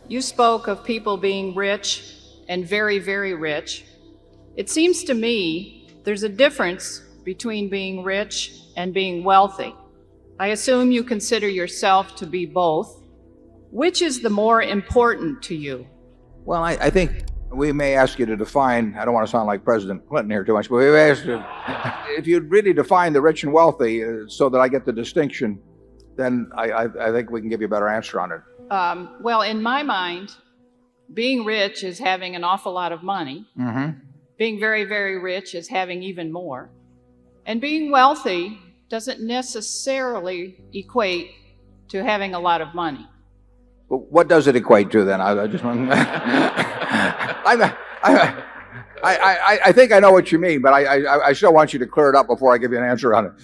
You spoke of people being rich and very, very rich. It seems to me there's a difference between being rich and being wealthy. I assume you consider yourself to be both. Which is the more important to you? Well, I think we may ask you to define, I don't want to sound like President Clinton here too much, but we may ask you, if you'd really define the rich and wealthy so that I get the distinction, then I think we can give you a better answer on it. Well, in my mind, being rich is having an awful lot of money. Mm-hmm. Being very, very rich is having even more. And being wealthy doesn't necessarily equate to having a lot of money. But what does it equate to then? I just want I think I know what you mean, but I still want you to clear it up before I give you an answer on it.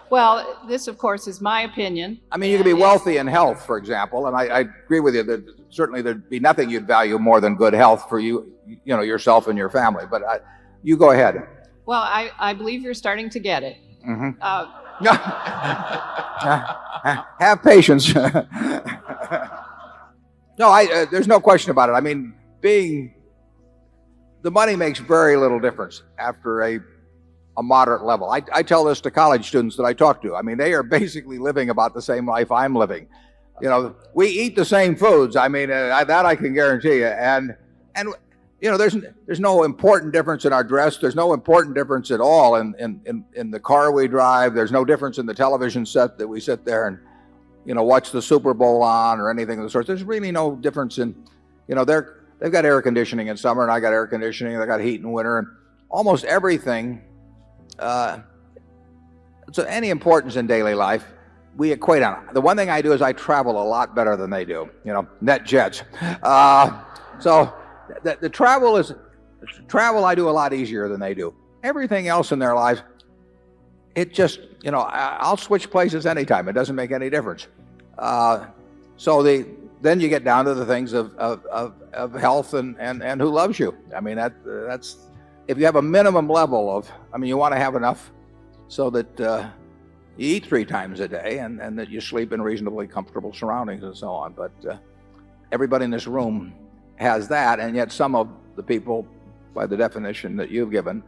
Well, this, of course, is my opinion. I mean, you can be wealthy in health, for example, and I agree with you that certainly there'd be nothing you'd value more than good health for you, yourself and your family. But you go ahead. Well, I believe you're starting to get it. Mm-hmm. Have patience. No, there's no question about it. I mean, the money makes very little difference after a moderate level. I tell this to college students that I talk to. I mean, they are basically living about the same life I'm living. We eat the same foods. I mean, that I can guarantee you. And there's no important difference in our dress. There's no important difference at all in the car we drive. There's no difference in the television set that we sit there and watch the Super Bowl on or anything of the sort. There's really no difference in, they've got air conditioning in summer and I got air conditioning. They got heat in winter, and almost everything. So any importance in daily life, we equate on it. The one thing I do is I travel a lot better than they do. Net jets. So the travel I do a lot easier than they do. Everything else in their lives, it just, I'll switch places anytime. It doesn't make any difference. Then you get down to the things of health and who loves you. I mean, that's, if you have a minimum level of, you want to have enough so that you eat 3 times a day and that you sleep in reasonably comfortable surroundings and so on. But everybody in this room has that, and yet some of the people, by the definition that you've given,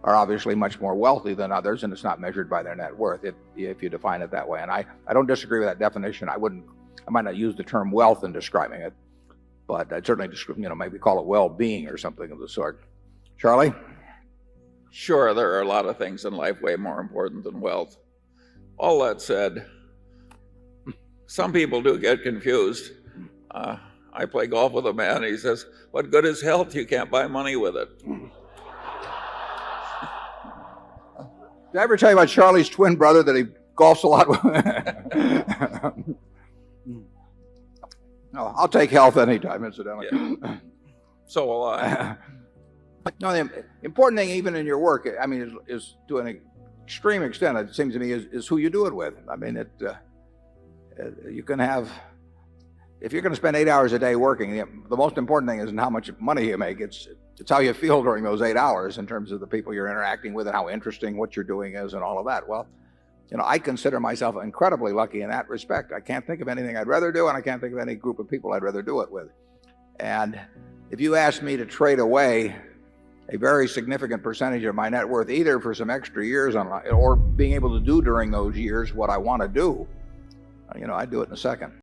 are obviously much more wealthy than others, and it's not measured by their net worth if you define it that way. And I don't disagree with that definition. I might not use the term wealth in describing it, but I'd certainly maybe call it well-being or something of the sort. Charlie? Sure, there are a lot of things in life way more important than wealth. All that said, some people do get confused. I play golf with a man. He says, "What good is health? You can't buy money with it." Did I ever tell you about Charlie's twin brother that he golfs a lot with? No, I'll take health anytime, incidentally. Yeah. So will I. No, the important thing, even in your work, is to an extreme extent, it seems to me, is who you do it with. I mean, you can have, if you're going to spend 8 hours a day working, the most important thing isn't how much money you make. It's how you feel during those 8 hours in terms of the people you're interacting with and how interesting what you're doing is and all of that. Well, I consider myself incredibly lucky in that respect. I can't think of anything I'd rather do, and I can't think of any group of people I'd rather do it with. And if you asked me to trade away a very significant percentage of my net worth, either for some extra years or being able to do during those years what I want to do, I'd do it in a second.